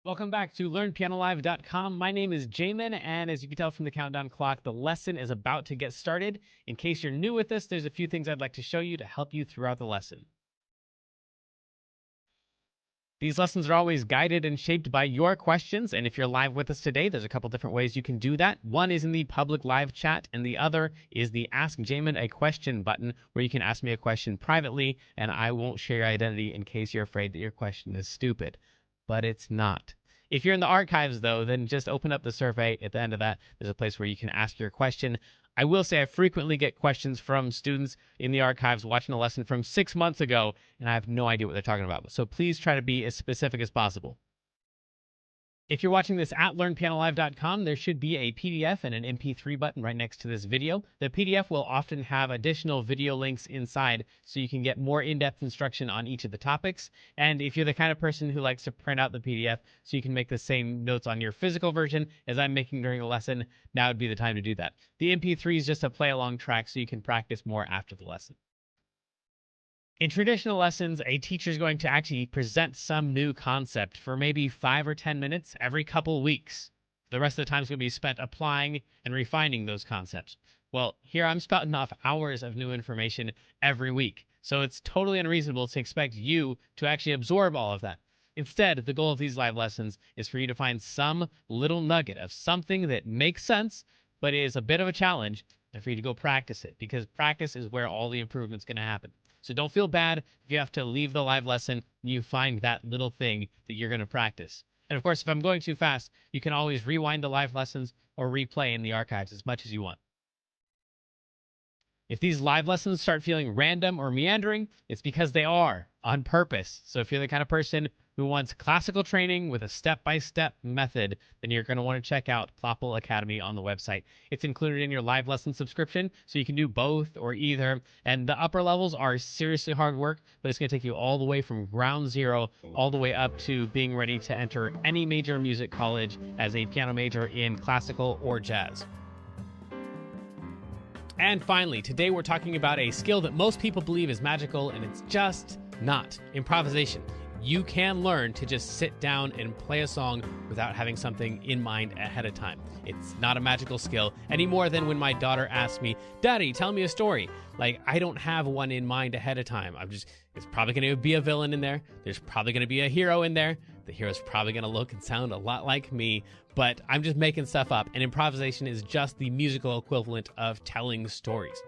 Welcome back to LearnPianoLive.com. My name is Jamin, and as you can tell from the countdown clock, the lesson is about to get started. In case you're new with this, there's a few things I'd like to show you to help you throughout the lesson. These lessons are always guided and shaped by your questions, and if you're live with us today, there's a couple different ways you can do that. One is in the public live chat, and the other is the Ask Jamin a Question button, where you can ask me a question privately, and I won't share your identity in case you're afraid that your question is stupid. But it's not. If you're in the archives, though, then just open up the survey. At the end of that, there's a place where you can ask your question. I will say I frequently get questions from students in the archives watching a lesson from 6 months ago, and I have no idea what they're talking about. So please try to be as specific as possible. If you're watching this at LearnPianoLive.com, there should be a PDF and an MP3 button right next to this video. The PDF will often have additional video links inside so you can get more in-depth instruction on each of the topics. And if you're the kind of person who likes to print out the PDF so you can make the same notes on your physical version as I'm making during the lesson, now would be the time to do that. The MP3 is just a play-along track so you can practice more after the lesson. In traditional lessons, a teacher is going to actually present some new concept for maybe 5 or 10 minutes every couple weeks. The rest of the time is going to be spent applying and refining those concepts. Well, here I'm spouting off hours of new information every week, so it's totally unreasonable to expect you to actually absorb all of that. Instead, the goal of these live lessons is for you to find some little nugget of something that makes sense, but is a bit of a challenge, and for you to go practice it, because practice is where all the improvement's going to happen. So don't feel bad if you have to leave the live lesson and you find that little thing that you're going to practice. And of course, if I'm going too fast, you can always rewind the live lessons or replay in the archives as much as you want. If these live lessons start feeling random or meandering, it's because they are on purpose. So if you're the kind of person who wants classical training with a step-by-step method, then you're going to want to check out Plopple Academy on the website. It's included in your live lesson subscription, so you can do both or either. And the upper levels are seriously hard work, but it's going to take you all the way from ground zero all the way up to being ready to enter any major music college as a piano major in classical or jazz. And finally, today we're talking about a skill that most people believe is magical, and it's just not: improvisation. You can learn to just sit down and play a song without having something in mind ahead of time. It's not a magical skill any more than when my daughter asks me, "Daddy, tell me a story." Like, I don't have one in mind ahead of time. It's probably going to be a villain in there. There's probably going to be a hero in there. The hero's probably going to look and sound a lot like me, but I'm just making stuff up, and improvisation is just the musical equivalent of telling stories.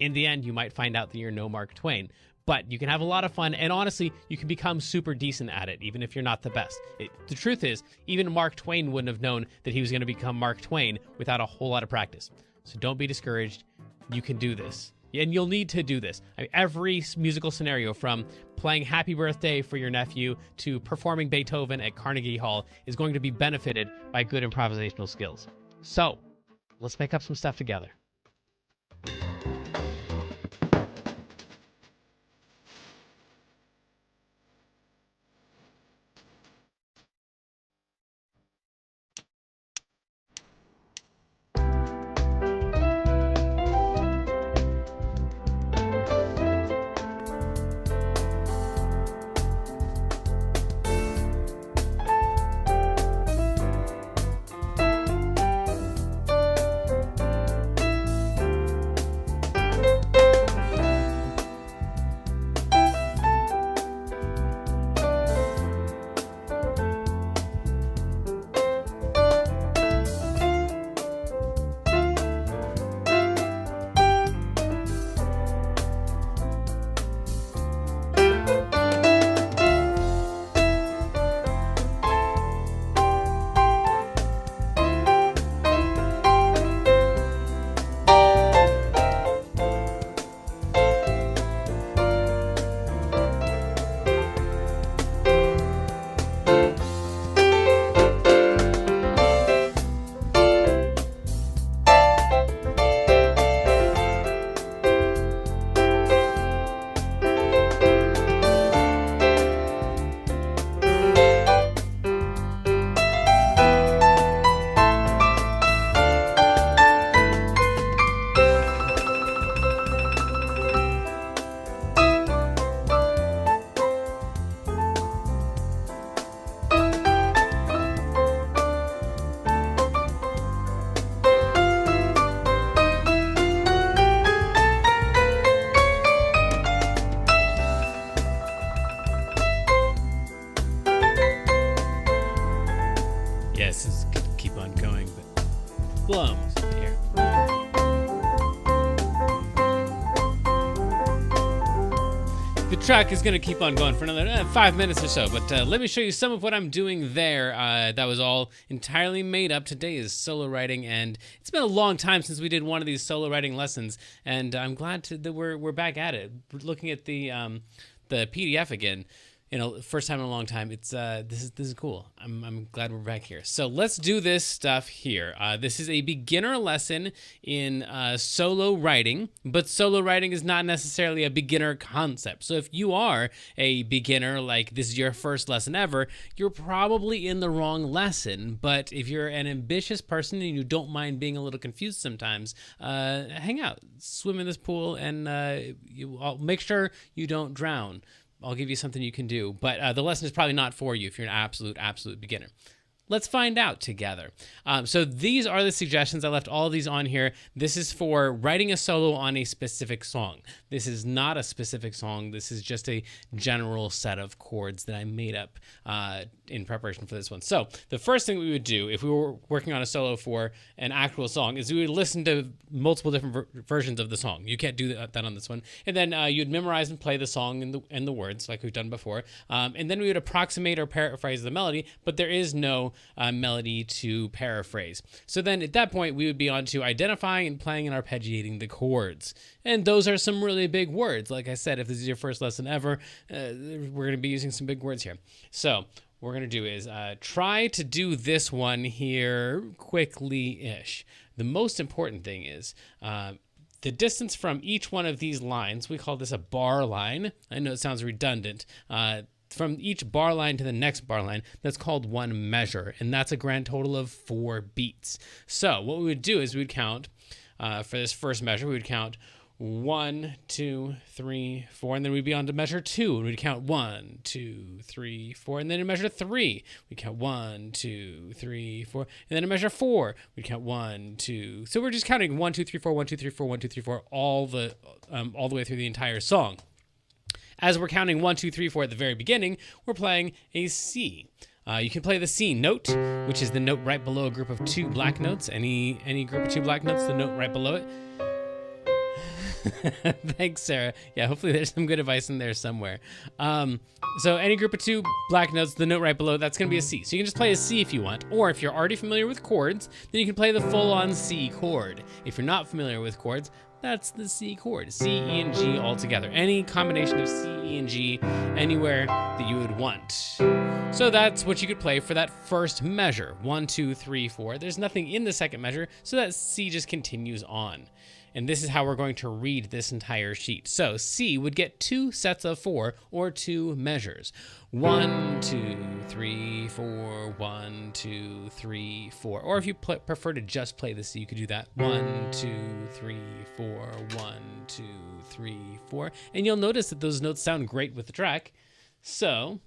In the end, you might find out that you're no Mark Twain, but you can have a lot of fun, and honestly, you can become super decent at it, even if you're not the best. The truth is, even Mark Twain wouldn't have known that he was going to become Mark Twain without a whole lot of practice. So don't be discouraged. You can do this. And you'll need to do this. Every musical scenario, from playing Happy Birthday for your nephew to performing Beethoven at Carnegie Hall, is going to be benefited by good improvisational skills. So, let's make up some stuff together. guess is going to keep on going, but we'll almost here. The track is going to keep on going for another 5 minutes or so, but let me show you some of what I'm doing there. That was all entirely made up. Today is solo writing, and it's been a long time since we did one of these solo writing lessons, and I'm glad that we're back at it. We're looking at the PDF again. First time in a long time. It's this is cool. I'm glad we're back here. So let's do this stuff here. This is a beginner lesson in solo writing, but solo writing is not necessarily a beginner concept. So if you are a beginner, like this is your first lesson ever, you're probably in the wrong lesson. But if you're an ambitious person and you don't mind being a little confused sometimes, hang out, swim in this pool, and I'll make sure you don't drown. I'll give you something you can do, but the lesson is probably not for you if you're an absolute beginner. Let's find out together. So these are the suggestions. I left all of these on here. This is for writing a solo on a specific song. This is not a specific song. This is just a general set of chords that I made up in preparation for this one. So the first thing we would do if we were working on a solo for an actual song is we would listen to multiple different versions of the song. You can't do that on this one. And then you'd memorize and play the song and the words like we've done before. And then we would approximate or paraphrase the melody, but there is no melody to paraphrase. So then at that point, we would be on to identifying and playing and arpeggiating the chords. And those are some really big words. Like I said, if this is your first lesson ever, we're going to be using some big words here. So what we're going to do is try to do this one here quickly-ish. The most important thing is the distance from each one of these lines. We call this a bar line. I know it sounds redundant. From each bar line to the next bar line, that's called one measure, and that's a grand total of 4 beats. So what we would do is we would count, for this first measure, we would count 1, 2, 3, 4, and then we'd be on to measure 2, and we'd count 1, 2, 3, 4, and then in measure 3, we'd count 1, 2, 3, 4, and then in measure 4, we'd count 1, 2. So we're just counting 1, 2, 3, 4, 1, 2, 3, 4, 1, 2, 3, 4, all the way through the entire song. As we're counting 1, 2, 3, 4 at the very beginning, we're playing a C. You can play the C note, which is the note right below a group of 2 black notes. Any group of 2 black notes, the note right below it. Thanks, Sarah. Yeah, hopefully there's some good advice in there somewhere. So any group of 2 black notes, the note right below, that's going to be a C. So you can just play a C if you want. Or if you're already familiar with chords, then you can play the full-on C chord. If you're not familiar with chords, that's the C chord, C, E, and G all together. Any combination of C, E, and G anywhere that you would want. So that's what you could play for that first measure, 1, 2, 3, 4. There's nothing in the second measure, so that C just continues on. And this is how we're going to read this entire sheet. So C would get 2 sets of 4, or 2 measures. 1, 2, 3, 4, 1, 2, 3, 4. Or if you prefer to just play the C, you could do that. 1, 2, 3, 4, 1, 2, 3, 4. And you'll notice that those notes sound great with the track. So,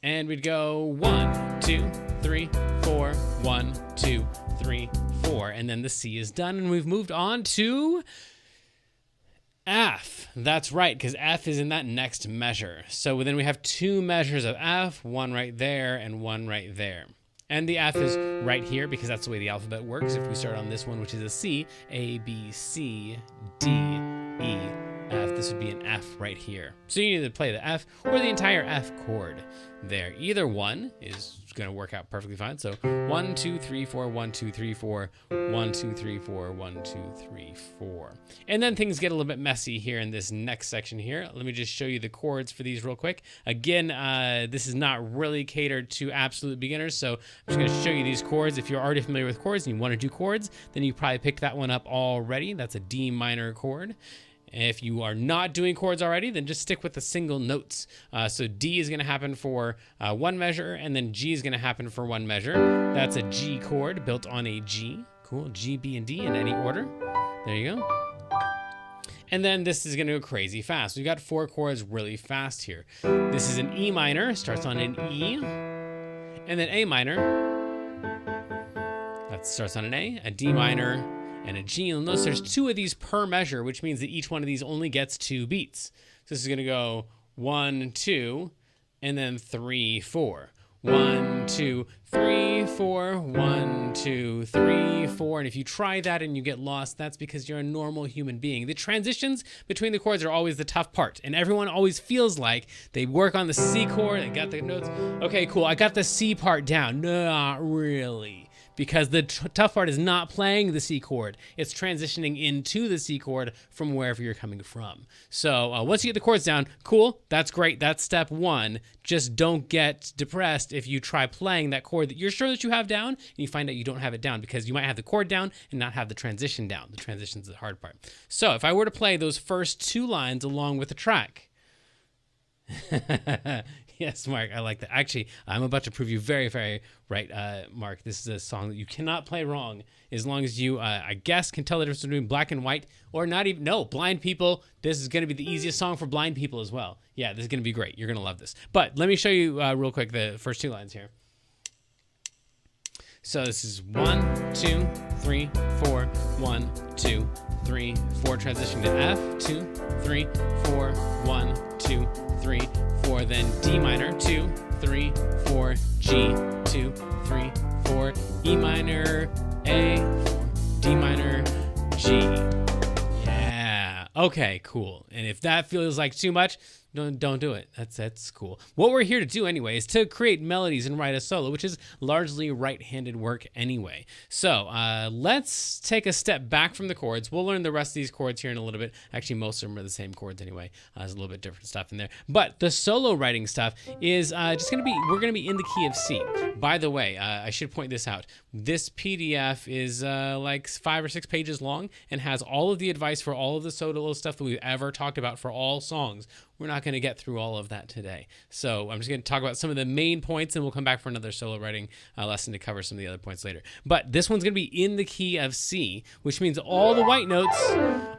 and we'd go 1, 2, 3, 4, 1, 2, 3, 4. And then the C is done, and we've moved on to F. That's right, because F is in that next measure. So then we have 2 measures of F, one right there and one right there. And the F is right here because that's the way the alphabet works. If we start on this one, which is a C, A, B, C, D, E, F. This would be an F right here. So you either play the F or the entire F chord there. Either one is going to work out perfectly fine. So 1, 2, 3, 4, 1, 2, 3, 4, 1, 2, 3, 4, 1, 2, 3, 4. And then things get a little bit messy here in this next section here. Let me just show you the chords for these real quick. Again, this is not really catered to absolute beginners, so I'm just going to show you these chords. If you're already familiar with chords and you want to do chords, then you probably picked that one up already. That's a D minor chord. If you are not doing chords already, then just stick with the single notes. So D is going to happen for 1 measure, and then G is going to happen for 1 measure. That's a G chord built on a G. Cool. G, B, and D in any order. There you go. And then this is going to go crazy fast. We've got 4 chords really fast here. This is an E minor, starts on an E, and then A minor. That starts on an A D minor, and a G. You'll notice there's 2 of these per measure, which means that each one of these only gets 2 beats. So this is going to go 1, 2, and then 3, 4. 1, 2, 3, 4, 1, 2, 3, 4. And if you try that and you get lost, that's because you're a normal human being. The transitions between the chords are always the tough part, and everyone always feels like they work on the C chord, they got the notes. Okay, cool, I got the C part down. Not really. Because the tough part is not playing the C chord. It's transitioning into the C chord from wherever you're coming from. So once you get the chords down, cool, that's great. That's step 1. Just don't get depressed if you try playing that chord that you're sure that you have down and you find out you don't have it down, because you might have the chord down and not have the transition down. The transition's the hard part. So if I were to play those first 2 lines along with the track, yes, Mark, I like that. Actually, I'm about to prove you very, very right, Mark. This is a song that you cannot play wrong as long as you, I guess, can tell the difference between black and white, or not even, no, blind people. This is going to be the easiest song for blind people as well. Yeah, this is going to be great. You're going to love this. But let me show you real quick the first 2 lines here. So this is 1, 2, 3, 4, 1, 2, 3, 4, transition to F, 2, 3, 4, 1, 2, 3, 4, then D minor, 2, 3, 4, G, 2, 3, 4, E minor, A, 4, D minor, G. Yeah, okay, cool. And if that feels like too much, don't do it. That's cool. What we're here to do anyway is to create melodies and write a solo, which is largely right-handed work anyway. So let's take a step back from the chords. We'll learn the rest of these chords here in a little bit. Actually, most of them are the same chords anyway. There's a little bit different stuff in there. But the solo writing stuff is just going to be, we're going to be in the key of C. By the way, I should point this out. This PDF is like 5 or 6 pages long and has all of the advice for all of the solo stuff that we've ever talked about for all songs. We're not going to get through all of that today. So I'm just going to talk about some of the main points, and we'll come back for another solo writing lesson to cover some of the other points later. But this one's going to be in the key of C, which means all the white notes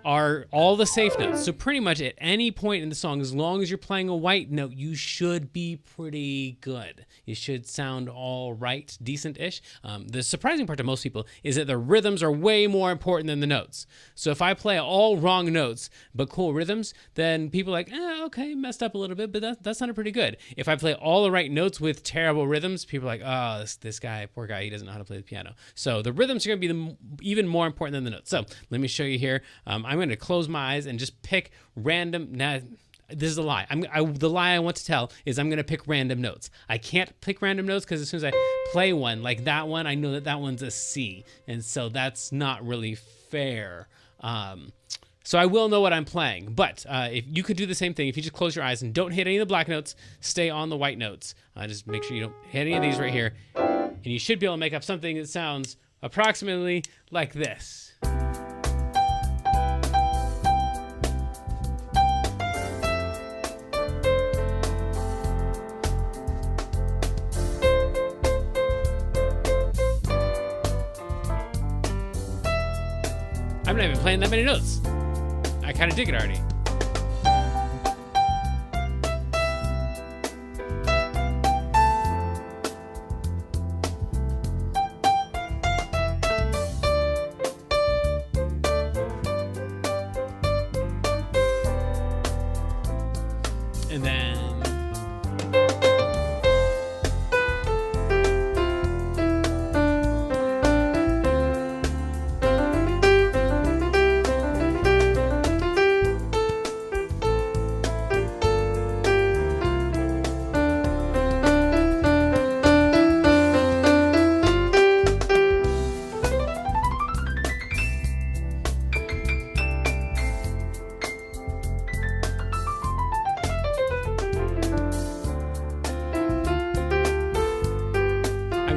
are all the safe notes. So pretty much at any point in the song, as long as you're playing a white note, you should be pretty good. You should sound all right, decent-ish. The surprising part to most people is that the rhythms are way more important than the notes. So if I play all wrong notes but cool rhythms, then people are like, okay, messed up a little bit, but that sounded pretty good. If I play all the right notes with terrible rhythms, people are like, oh, this guy, poor guy, he doesn't know how to play the piano. So the rhythms are going to be even more important than the notes. So let me show you here. I'm going to close my eyes and just pick random. Nah, this is a lie. The lie I want to tell is I'm going to pick random notes. I can't pick random notes because as soon as I play one, like that one, I know that that one's a C. And so that's not really fair. So I will know what I'm playing, but if you could do the same thing, if you just close your eyes and don't hit any of the black notes, stay on the white notes. Just make sure you don't hit any of these right here, and you should be able to make up something that sounds approximately like this. I'm not even playing that many notes. I kind of dig it already. And then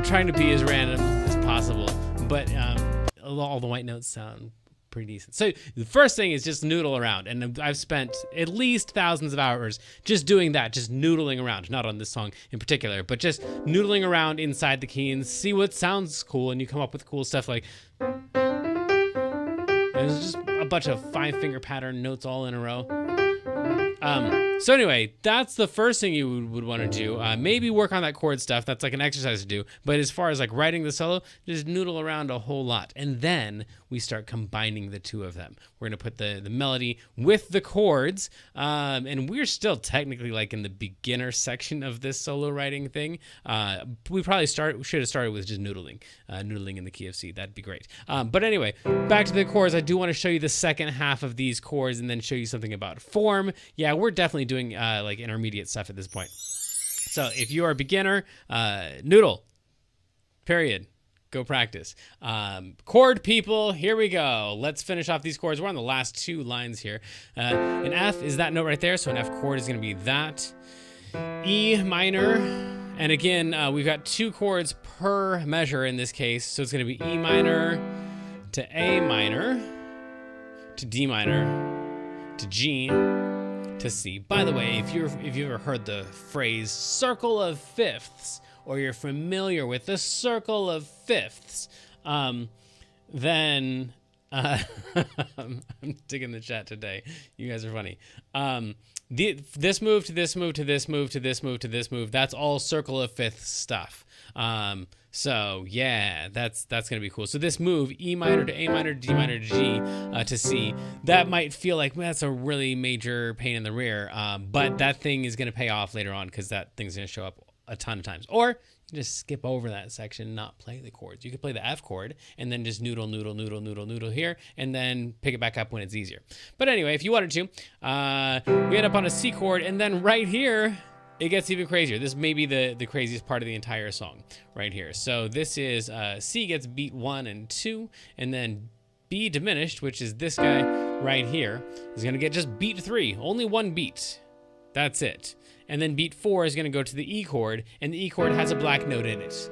trying to be as random as possible, but all the white notes sound pretty decent. So the first thing is just noodle around, and I've spent at least thousands of hours just doing that, just noodling around, not on this song in particular, but just noodling around inside the key and see what sounds cool, and you come up with cool stuff like, there's just a bunch of 5-finger pattern notes all in a row. So anyway, that's the first thing you would want to do. Maybe work on that chord stuff. That's like an exercise to do. But as far as like writing the solo, just noodle around a whole lot. And then we start combining the two of them. We're going to put the melody with the chords, and we're still technically like in the beginner section of this solo writing thing. We probably should have started with just noodling in the key of C. That'd be great. But anyway, back to the chords. I do want to show you the second half of these chords and then show you something about form. Yeah, we're definitely doing like intermediate stuff at this point. So if you are a beginner, noodle, period. Go practice. Chord people, here we go. Let's finish off these chords. We're on the last two lines here. An F is that note right there, so an F chord is going to be that. E minor, and again, we've got two chords per measure in this case, so it's going to be E minor to A minor to D minor to G to C. By the way, if you've ever heard the phrase circle of fifths, or you're familiar with the circle of fifths, then I'm digging the chat today. You guys are funny. This move to this move to this move to this move to this move, that's all circle of fifths stuff. So yeah, that's gonna be cool. So this move, E minor to A minor to D minor to G to C, that might feel like, man, that's a really major pain in the rear, but that thing is gonna pay off later on because that thing's gonna show up a ton of times. Or you just skip over that section and not play the chords. You could play the F chord and then just noodle, noodle, noodle, noodle, noodle here, and then pick it back up when it's easier. But anyway, if you wanted to, we end up on a C chord, and then right here, it gets even crazier. This may be the craziest part of the entire song right here. So this is C gets beat 1 and 2, and then B diminished, which is this guy right here, is gonna get just beat 3, only one beat. That's it. And then beat 4 is going to go to the E chord, and the E chord has a black note in it.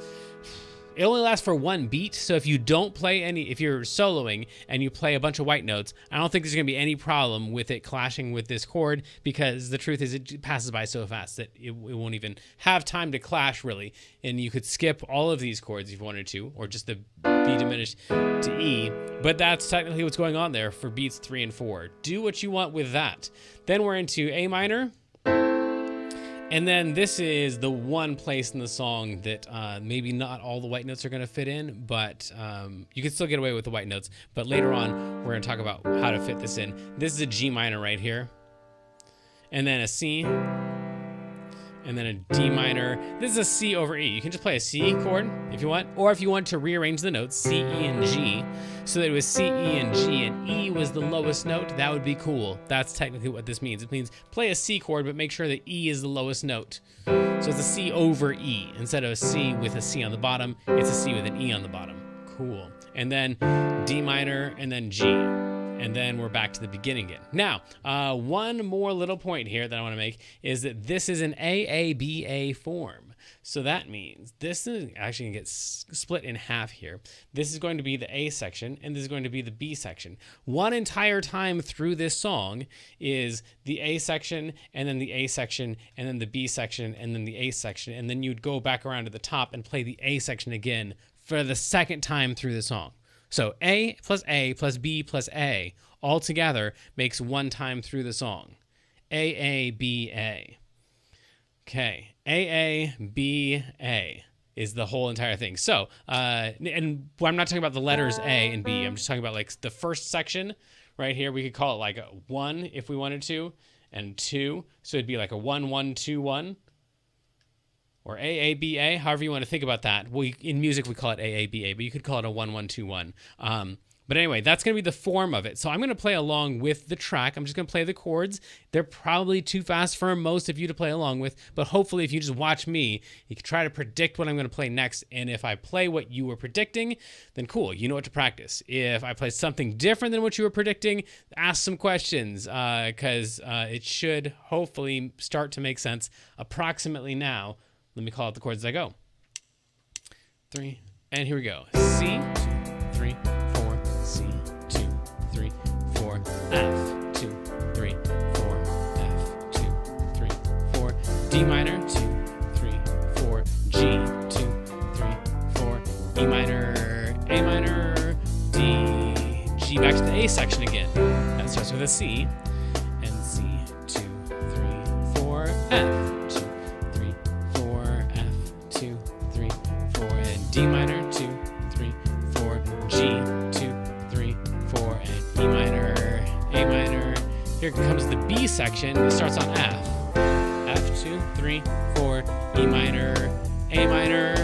It only lasts for one beat, so if you don't play if you're soloing and you play a bunch of white notes, I don't think there's going to be any problem with it clashing with this chord, because the truth is it passes by so fast that it won't even have time to clash really, and you could skip all of these chords if you wanted to, or just the B diminished to E, but that's technically what's going on there for beats 3 and 4. Do what you want with that. Then we're into A minor. And then this is the one place in the song that maybe not all the white notes are going to fit in, but you can still get away with the white notes. But later on, we're going to talk about how to fit this in. This is a G minor right here, and then a C, and then a D minor. This is a C over E. You can just play a C chord if you want, or if you want to rearrange the notes, C, E, and G, so that it was C, E, and G, and E was the lowest note, that would be cool. That's technically what this means. It means play a C chord, but make sure that E is the lowest note. So it's a C over E. Instead of a C with a C on the bottom, it's a C with an E on the bottom. Cool. And then D minor, and then G. And then we're back to the beginning again. Now, one more little point here that I want to make is that this is an AABA form. So that means this is actually going to get split in half here. This is going to be the A section, and this is going to be the B section. One entire time through this song is the A section, and then the A section, and then the B section, and then the A section, and then you'd go back around to the top and play the A section again for the second time through the song. So A plus B plus A all together makes one time through the song. AABA. Okay, AABA is the whole entire thing. So, and I'm not talking about the letters A and B. I'm just talking about like the first section right here. We could call it like a 1 if we wanted to, and 2. So it'd be like a 1, 1, 2, 1. Or AABA, however you want to think about that. In music, we call it AABA, but you could call it a 1, 1, 2, 1. But anyway, that's going to be the form of it. So I'm going to play along with the track. I'm just going to play the chords. They're probably too fast for most of you to play along with, but hopefully if you just watch me, you can try to predict what I'm going to play next. And if I play what you were predicting, then cool, you know what to practice. If I play something different than what you were predicting, ask some questions, because it should hopefully start to make sense approximately now. Let me call out the chords as I go. 3, and here we go. C, 2, 3, 4, C, 2, 3, 4, F, 2, 3, 4, F, 2, 3, 4, D minor, 2, 3, 4, G, 2, 3, 4, E minor, A minor, D, G, back to the A section again. That starts with a C, and C, 2, 3, 4, F. D minor, 2, 3, 4, G, 2, 3, section, it starts on F. F, 2, 3, 4, E minor, A minor,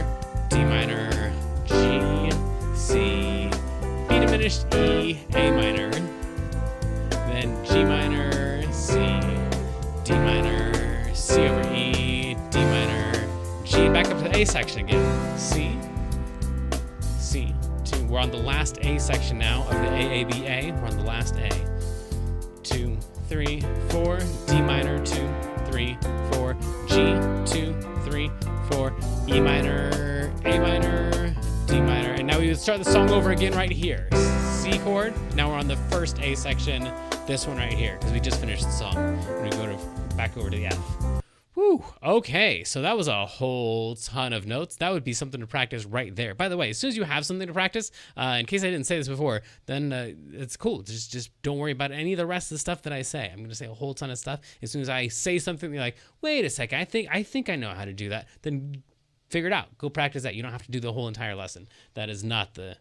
D minor, G, C, B diminished E, A minor, then G minor, C, D minor, C over E, D minor, G, back up to the A section again. C, C, 2. We're on the last A section now of the AABA. We're on the last A. 2, 3, 4, D minor, 2, 3, 4, G, 2, 3, 4, E minor, A minor, D minor, and now we would start the song over again right here. C chord. Now we're on the first A section, this one right here, because we just finished the song. We're gonna go back over to the F. Whew. Okay, so that was a whole ton of notes. That would be something to practice right there. By the way, as soon as you have something to practice, in case I didn't say this before, then it's cool. Just don't worry about any of the rest of the stuff that I say. I'm gonna say a whole ton of stuff. As soon as I say something, you're like, wait a second, I think I know how to do that. Then figure it out. Go practice that. You don't have to do the whole entire lesson. That is not the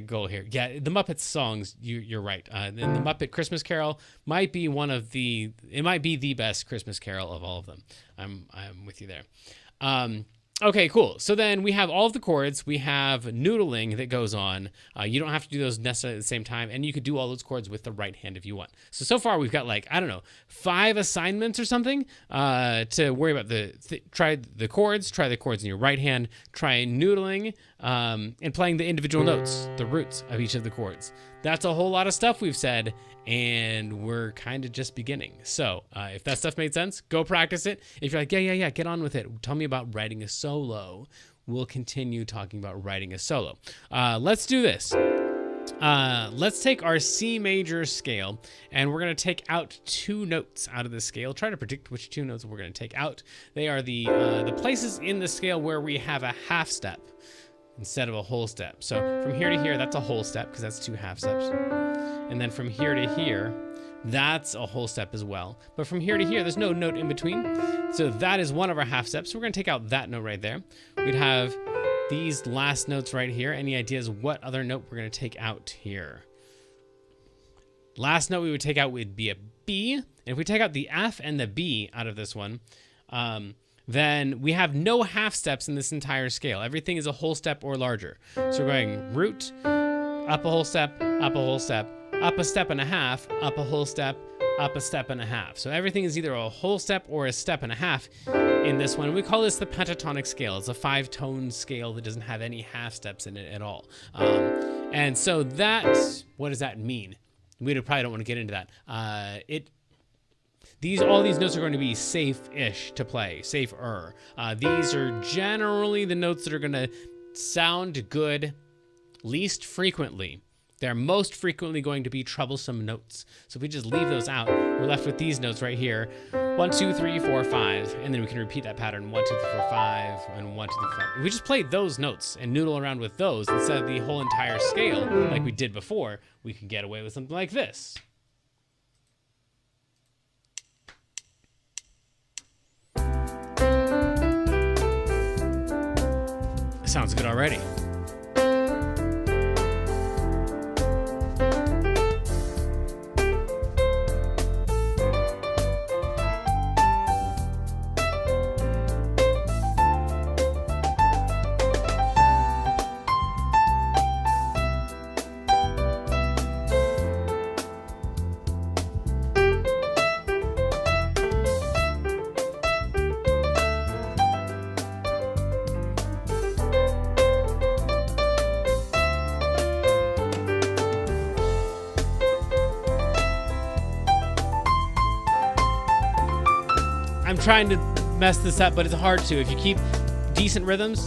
goal here. Yeah, the Muppets songs, you're right. And the Muppet Christmas Carol might be the best Christmas Carol of all of them. I'm with you there. Okay, cool. So then we have all of the chords. We have noodling that goes on. You don't have to do those necessarily at the same time, and you could do all those chords with the right hand if you want. So far we've got 5 assignments or something to worry about. Try the chords in your right hand, try noodling, and playing the individual notes, the roots of each of the chords. That's a whole lot of stuff we've said, and we're kind of just beginning. So if that stuff made sense, go practice it. If you're like, yeah, get on with it. Tell me about writing a solo. We'll continue talking about writing a solo. Let's do this. Let's take our C major scale, and we're going to take out 2 notes out of the scale. Try to predict which 2 notes we're going to take out. They are the places in the scale where we have a half step instead of a whole step. So from here to here, that's a whole step because that's 2 half steps. And then from here to here, that's a whole step as well. But from here to here, there's no note in between. So that is one of our half steps. So we're going to take out that note right there. We'd have these last notes right here. Any ideas what other note we're going to take out here? Last note we would take out would be a B. And if we take out the F and the B out of this one, then we have no half steps in this entire scale. Everything is a whole step or larger. So we're going root, up a whole step, up a whole step, up a step and a half, up a whole step, up a step and a half. So everything is either a whole step or a step and a half in this one. We call this the pentatonic scale. It's a 5-tone scale that doesn't have any half steps in it at all. And so what does that mean? We probably don't want to get into that. All these notes are going to be safe-ish to play, safer. These are generally the notes that are going to sound good least frequently. They're most frequently going to be troublesome notes. So if we just leave those out, we're left with these notes right here. 1, 2, 3, 4, 5. And then we can repeat that pattern. 1, 2, 3, 4, 5, and 1, 2, 3, 5. If we just played those notes and noodle around with those instead of the whole entire scale like we did before, we could get away with something like this. Sounds good already. I'm trying to mess this up, but it's hard to. If you keep decent rhythms.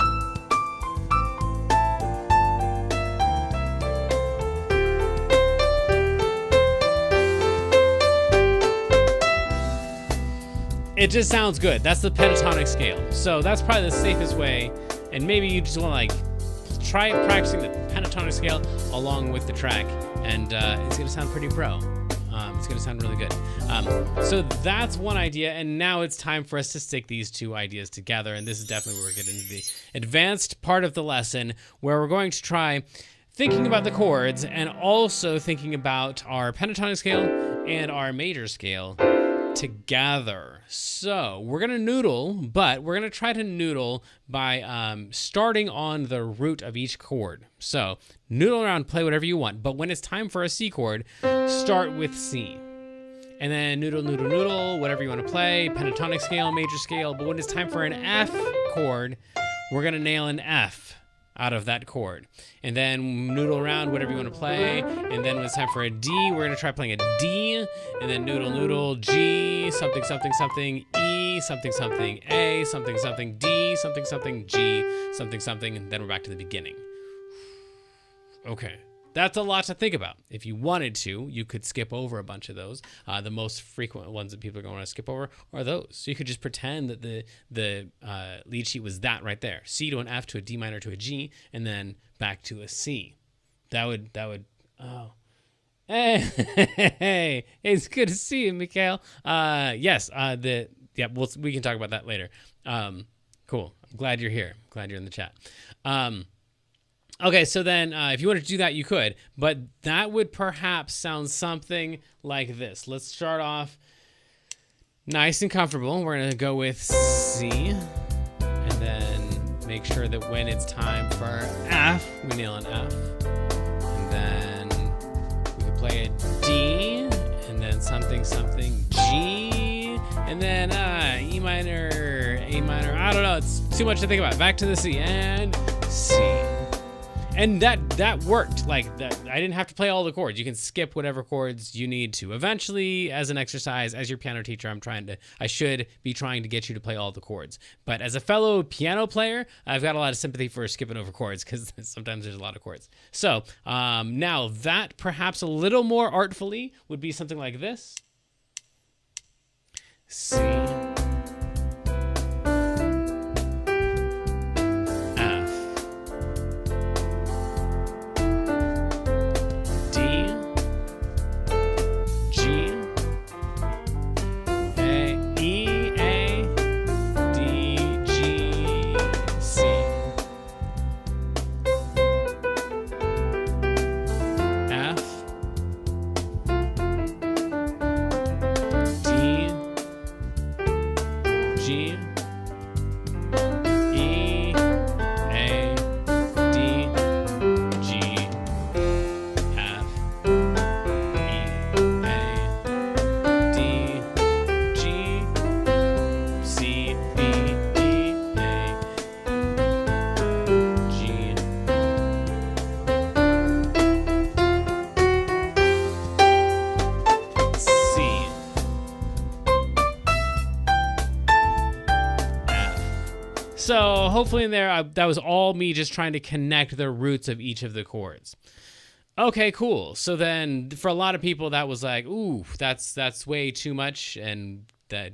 It just sounds good. That's the pentatonic scale. So that's probably the safest way. And maybe you just want to try practicing the pentatonic scale along with the track. And it's going to sound pretty pro. It's going to sound really good. So that's one idea, and now it's time for us to stick these 2 ideas together, and this is definitely where we're getting into the advanced part of the lesson, where we're going to try thinking about the chords and also thinking about our pentatonic scale and our major scale together. So we're going to noodle, but we're going to try to noodle by starting on the root of each chord. So noodle around, play whatever you want, but when it's time for a C chord, start with C. And then noodle, noodle, noodle, whatever you want to play, pentatonic scale, major scale. But when it's time for an F chord, we're going to nail an F out of that chord. And then noodle around, whatever you want to play. And then when it's time for a D, we're going to try playing a D. And then noodle, noodle, G, something, something, something, E, something, something, A, something, something, D, something, something, G, something, something. And then we're back to the beginning. Okay. That's a lot to think about. If you wanted to, you could skip over a bunch of those. The most frequent ones that people are going to want to skip over are those. So you could just pretend that the lead sheet was that right there. C to an F to a D minor to a G, and then back to a C. That would. Oh, hey, it's good to see you, Mikhail. Yes. We can talk about that later. Cool. I'm glad you're here. I'm glad you're in the chat. Okay, so then if you wanted to do that, you could, but that would perhaps sound something like this. Let's start off nice and comfortable. We're going to go with C, and then make sure that when it's time for F, we nail an F. And then we can play a D, and then something, something, G, and then E minor, A minor. I don't know, it's too much to think about. Back to the C, and C. And that worked. Like that, I didn't have to play all the chords. You can skip whatever chords you need to. Eventually, as an exercise, as your piano teacher, I should be trying to get you to play all the chords. But as a fellow piano player, I've got a lot of sympathy for skipping over chords because sometimes there's a lot of chords. So now that perhaps a little more artfully would be something like this. C. So hopefully in there, that was all me just trying to connect the roots of each of the chords. Okay, cool. So then for a lot of people, that was like, ooh, that's way too much, and that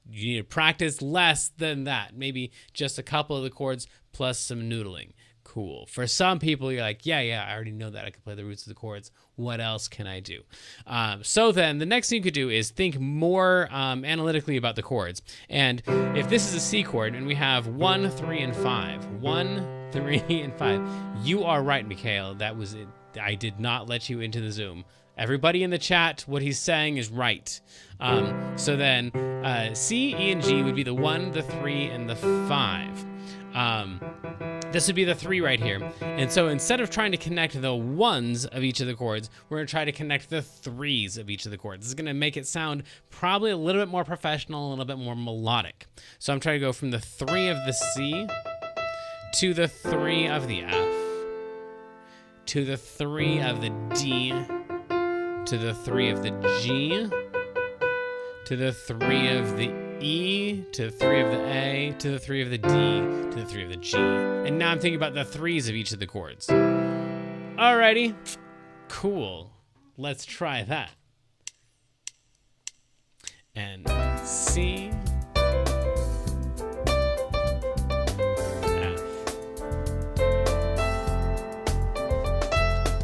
you need to practice less than that. Maybe just a couple of the chords plus some noodling. Cool. For some people, you're like, yeah, I already know that. I can play the roots of the chords. What else can I do? So then the next thing you could do is think more analytically about the chords. And if this is a C chord and we have 1, 3, and 5, 1, 3, and 5, you are right, Mikhail. That was it. I did not let you into the Zoom. Everybody in the chat, what he's saying is right. So then C, E, and G would be the 1, the 3, and the 5. This would be the 3 right here. And so instead of trying to connect the 1s of each of the chords, we're going to try to connect the 3s of each of the chords. This is going to make it sound probably a little bit more professional, a little bit more melodic. So I'm trying to go from the 3 of the C to the 3 of the F to the 3 of the D to the 3 of the G to the 3 of the E to the 3 of the A to the 3 of the D to the 3 of the G. And now I'm thinking about the 3s of each of the chords. Alrighty, cool. Let's try that. And C, F,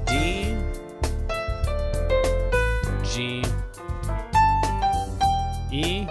D, G, E,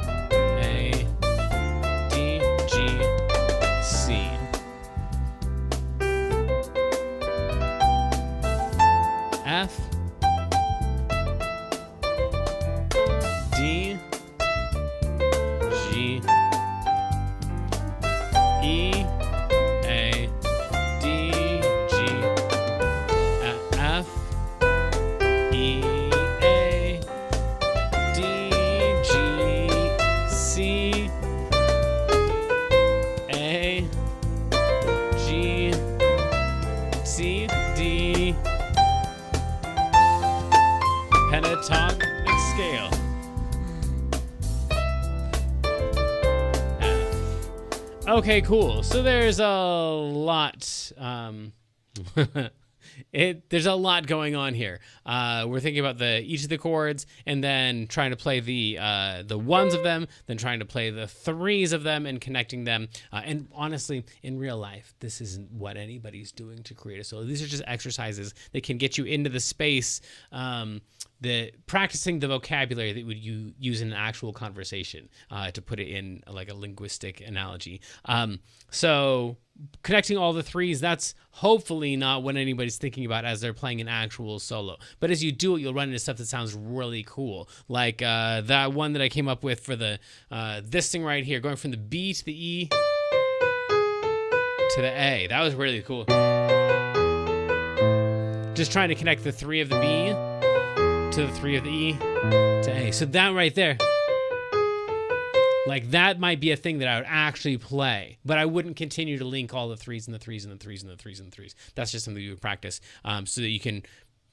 Okay, cool. So there's a lot. There's a lot going on here. We're thinking about each of the chords, and then trying to play the ones of them, then trying to play the threes of them, and connecting them. And honestly, in real life, this isn't what anybody's doing to create a solo. These are just exercises that can get you into the space, practicing the vocabulary that you use in an actual conversation, to put it in like a linguistic analogy. So connecting all the threes, that's hopefully not what anybody's thinking about as they're playing an actual solo. But as you do it, you'll run into stuff that sounds really cool. Like that one that I came up with for this thing right here, going from the B to the E to the A. That was really cool. Just trying to connect the 3 of the B to the 3 of the E to A. So that right there, like that might be a thing that I would actually play, but I wouldn't continue to link all the 3s and the 3s and the 3s and the 3s and the 3s. That's just something you would practice, so that you can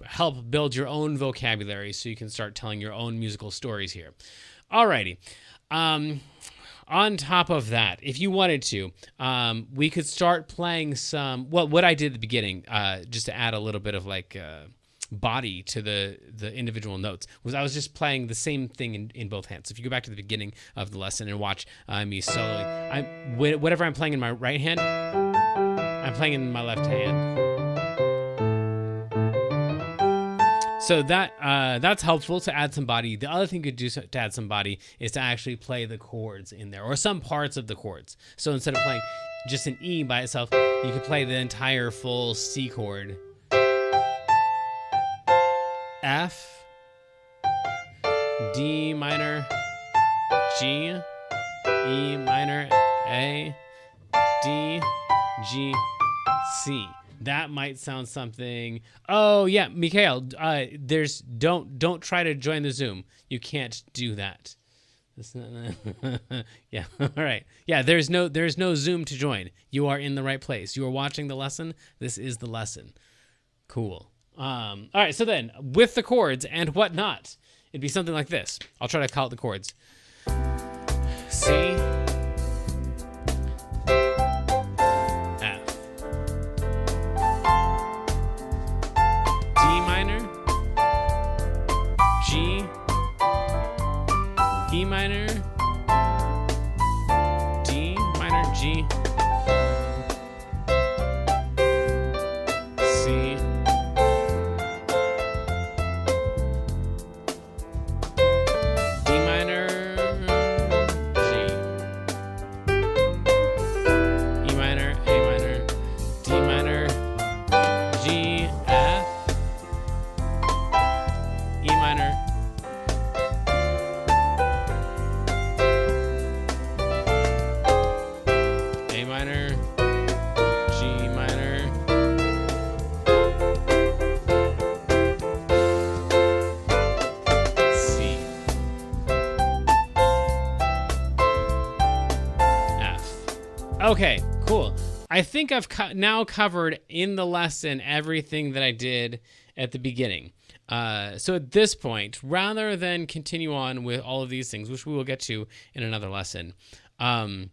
help build your own vocabulary, so you can start telling your own musical stories here. Alrighty. On top of that, if you wanted to, we could start playing some, well, what I did at the beginning, just to add a little bit of like body to the individual notes, was I was just playing the same thing in both hands. So if you go back to the beginning of the lesson and watch me soloing, whatever I'm playing in my right hand, I'm playing in my left hand. So that's helpful to add some body. The other thing you could do to add some body is to actually play the chords in there, or some parts of the chords. So instead of playing just an E by itself, you could play the entire full C chord. F, D minor, G, E minor, A, D, G, C. That might sound something. Oh yeah, Mikhail, don't try to join the Zoom. You can't do that. Yeah, all right. Yeah, there's no Zoom to join. You are in the right place. You are watching the lesson. This is the lesson. Cool. All right, so then with the chords and whatnot, it'd be something like this. I'll try to call out the chords. C, F, D minor, G, E minor, D minor, G, C, Okay, cool. I think I've now covered in the lesson everything that I did at the beginning. So at this point, rather than continue on with all of these things, which we will get to in another lesson, should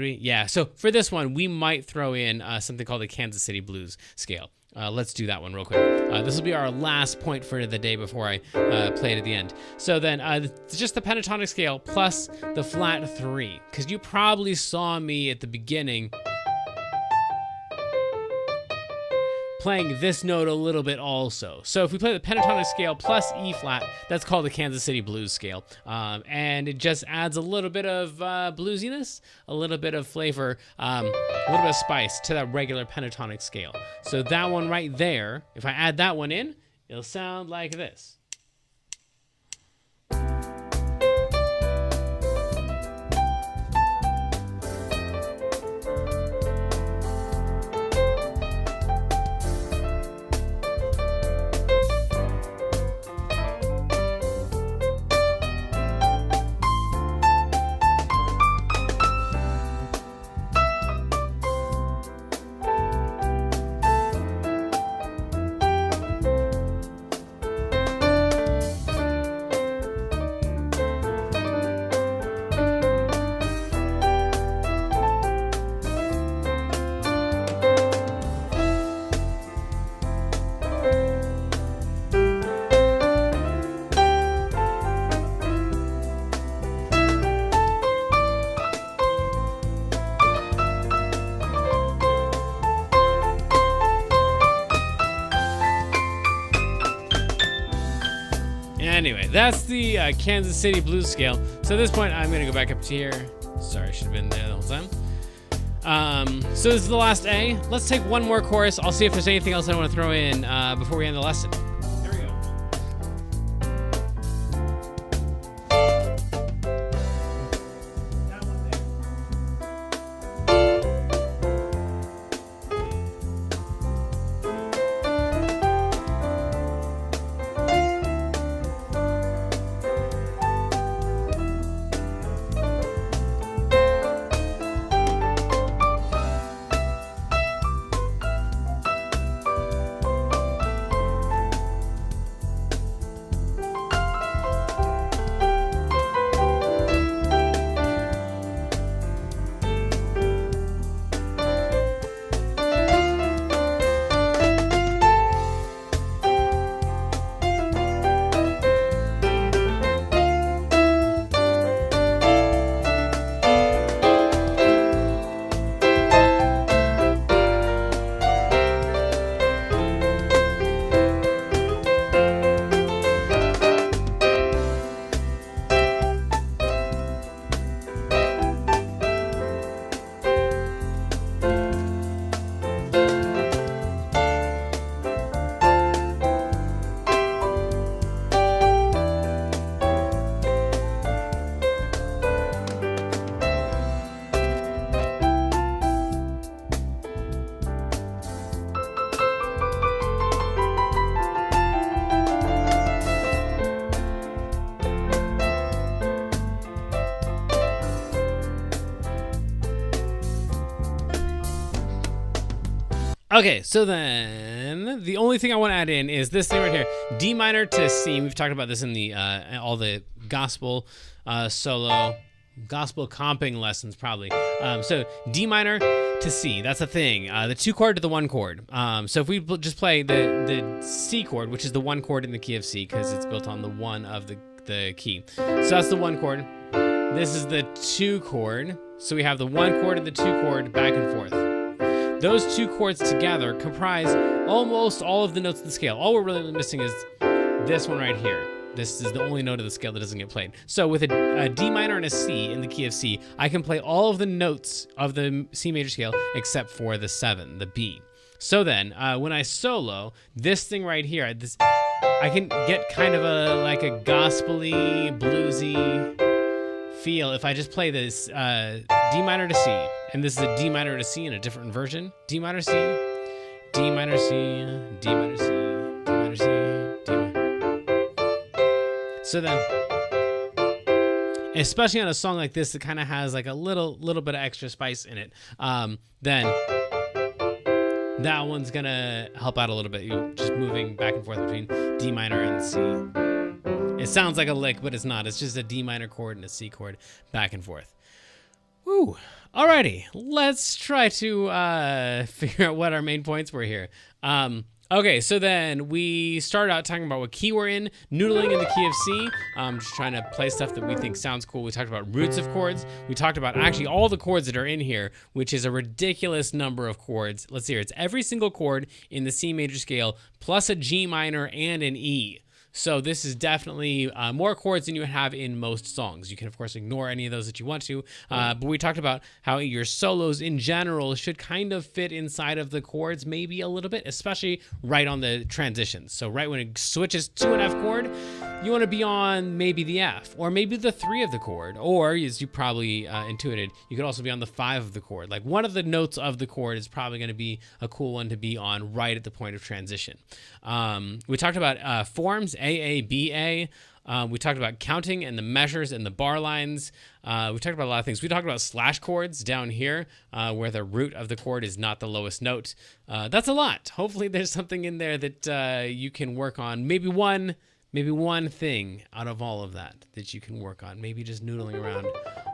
we? Yeah, so for this one, we might throw in something called the Kansas City Blues scale. Let's do that one real quick. This will be our last point for the day before I play it at the end. So then just the pentatonic scale plus the flat 3, because you probably saw me at the beginning playing this note a little bit also. So if we play the pentatonic scale plus E flat, that's called the Kansas City Blues scale. And it just adds a little bit of bluesiness, a little bit of flavor, a little bit of spice to that regular pentatonic scale. So that one right there, if I add that one in, it'll sound like this. anyway, that's the Kansas City blues scale. So at this point, I'm going to go back up to here. Sorry, I should have been there the whole time. So this is the last A. Let's take one more chorus. I'll see if there's anything else I want to throw in before we end the lesson. Here we go. Okay, so then the only thing I want to add in is this thing right here, D minor to C. We've talked about this in the all the gospel solo, gospel comping lessons probably. So D minor to C, that's a thing. The 2 chord to the 1 chord. So if we just play the C chord, which is the 1 chord in the key of C, because it's built on the 1 of the key. So that's the 1 chord. This is the 2 chord. So we have the 1 chord and the 2 chord back and forth. Those 2 chords together comprise almost all of the notes of the scale. All we're really missing is this one right here. This is the only note of the scale that doesn't get played. So with a D minor and a C in the key of C, I can play all of the notes of the C major scale except for the 7, the B. So then, when I solo, this thing right here, I can get kind of like a gospel-y, bluesy feel if I just play this D minor to C. And this is a D minor to C in a different version. D minor C, D minor C, D minor C, D minor C, D minor. So then, especially on a song like this that kind of has like a little bit of extra spice in it, then that one's gonna help out a little bit. You just moving back and forth between D minor and C. It sounds like a lick, but it's not. It's just a D minor chord and a C chord back and forth. Woo. Alrighty, let's try to figure out what our main points were here. Okay, so then we started out talking about what key we're in, noodling in the key of C, just trying to play stuff that we think sounds cool. We talked about roots of chords. We talked about actually all the chords that are in here, which is a ridiculous number of chords. Let's see here. It's every single chord in the C major scale plus a G minor and an E. So this is definitely more chords than you have in most songs. You can, of course, ignore any of those that you want to, but we talked about how your solos in general should kind of fit inside of the chords maybe a little bit, especially right on the transitions. So right when it switches to an F chord, you want to be on maybe the F, or maybe the 3 of the chord, or as you probably intuited, you could also be on the 5 of the chord. Like one of the notes of the chord is probably going to be a cool one to be on right at the point of transition. We talked about forms, AA, BA. We talked about counting and the measures and the bar lines. We talked about a lot of things. We talked about slash chords down here where the root of the chord is not the lowest note. That's a lot. Hopefully there's something in there that you can work on. Maybe one thing out of all of that you can work on. Maybe just noodling around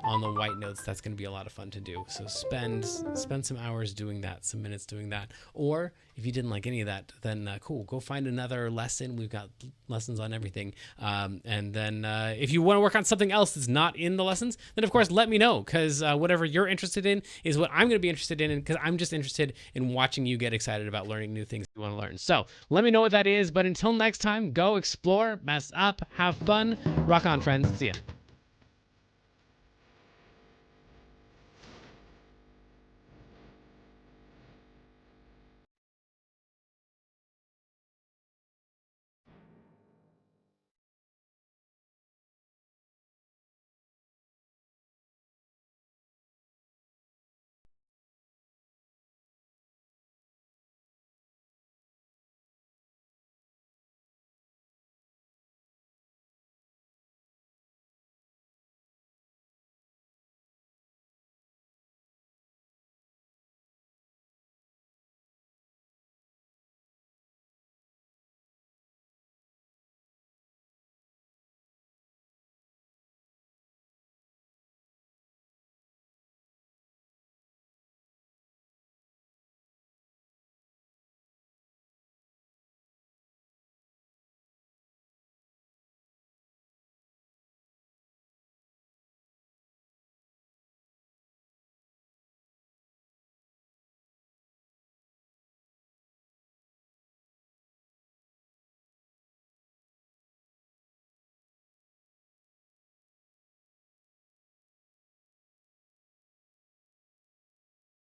on the white notes. That's going to be a lot of fun to do. So spend some hours doing that, some minutes doing that. Or if you didn't like any of that, then cool. Go find another lesson. We've got lessons on everything. And then if you want to work on something else that's not in the lessons, then of course let me know, because whatever you're interested in is what I'm going to be interested in, because I'm just interested in watching you get excited about learning new things you want to learn. So let me know what that is. But until next time, go explore explore, mess up, have fun. Rock on, friends. See ya.